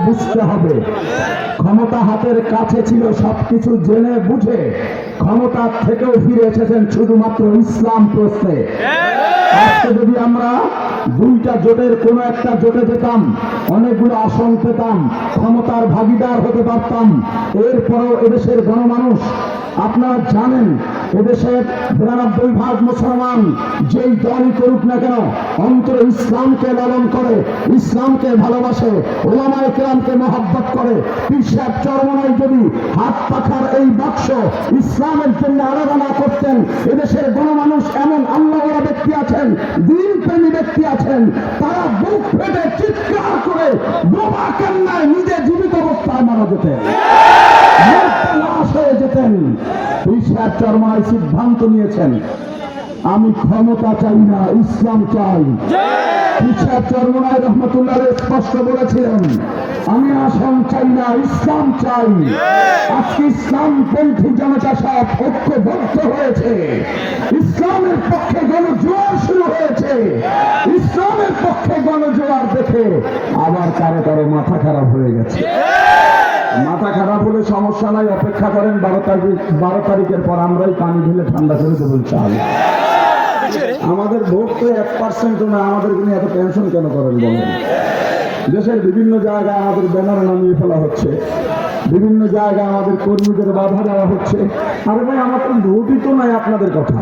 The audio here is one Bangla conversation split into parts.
বুঝতে হবে ক্ষমতা হাতের কাছে ছিল, সবকিছু জেনে বুঝে ক্ষমতার থেকেও ফিরে এসেছেন শুধুমাত্র ইসলাম প্রশ্নে। আজকে যদি আমরা দুইটা জোটের কোন একটা জোটে যেতাম, অনেকগুলো আসন পেতাম, ক্ষমতার ভাগিদার হতে পারতাম, এরপরেও এদেশের গণমানুষ, আপনারা জানেন এদেশের 92% মুসলমান যেই দলই করুক না কেন অন্তরে ইসলামকে লালন করে, ইসলামকে ভালোবাসে, ওলামায়ে কেরামকে মহব্বত করে। পীর সাহেব চরমনাই যদি হাত পাখার এই বাক্স ইসলামের জন্য আরাধনা করতেন, এদেশের গণমানুষ এমন আল্লাহওয়ালা ব্যক্তি আছেন, দিন প্রেমী ব্যক্তি আছেন, তারা বুক ফেটে চিৎকার করে বোমা কান্নায় নিজে জীবিত অবস্থায় মারা যেতেন, লাশ হয়ে যেতেন। পীর সাহেব চরমনাই সিদ্ধান্ত নিয়েছেন, আমি ক্ষমতা চাই না, ইসলাম চাই। পীর সাহেব চরমনাই রহমতুল্লাহ স্পষ্ট বলেছিলেন, আমি আসন চাই না, ইসলাম চাই। আজকে ইসলাম পন্থী জনতা সব ঐক্যবদ্ধ হয়েছে, ইসলামের পক্ষে গণজোয়ার শুরু হয়েছে। ইসলামের পক্ষে গণজোয়ার দেখে আবার কারো কারো মাথা খারাপ হয়ে গেছে। মাথা খারাপ হলে সমস্যা নাই, অপেক্ষা করেন 12 তারিখের পর আমরাই পানি ঢেলে ঠান্ডা করে দেবো ইনশাআল্লাহ। আমাদের ভোট তো 1% না, আমাদের নিয়ে এত টেনশন কেন করেন বলেন? দেশের বিভিন্ন জায়গায় আমাদের ব্যানার নামিয়ে ফেলা হচ্ছে, বিভিন্ন জায়গায় আমাদের কর্মীদের বাধা দেওয়া হচ্ছে। আরে ভাই, আমাদের ভোটই তো নাই। আপনাদের কথা,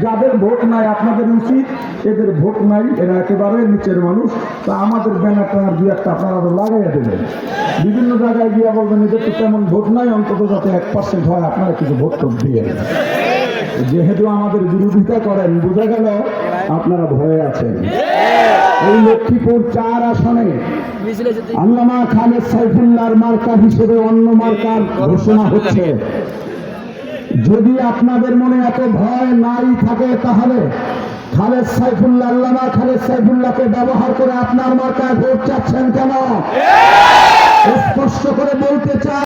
যাদের ভোট নাই আপনাদের উচিত, এদের ভোট নাই, এরা একেবারে নিচের মানুষ, তা আমাদের ব্যানার টানার দুই একটা আপনারা লাগাইয়া দেবেন। বিভিন্ন জায়গায় গিয়ে বলবেন এদের তো তেমন ভোট নাই, অন্তত যাতে 1% হয়, আপনারা কিছু ভোট টোট দিয়ে। যেহেতু আমাদের বিরোধিতা করেন, বোঝা গেল আপনারা ভয়ে আছেন। এই লক্ষ্মীপুর 4 আসনে আল্লামা খালেদ সাইফুল্লাহর মার্কা হিসেবে অন্য মার্কার ঘোষণা হচ্ছে। যদি আপনাদের মনে এত ভয় নাই থাকে, তাহলে খালেদ সাইফুল্লাহ, আল্লামা খালেদ সাইফুল্লাহকে ব্যবহার করে আপনার মার্কায় ভোট চাচ্ছেন কেন? স্পষ্ট করে বলতে চাই।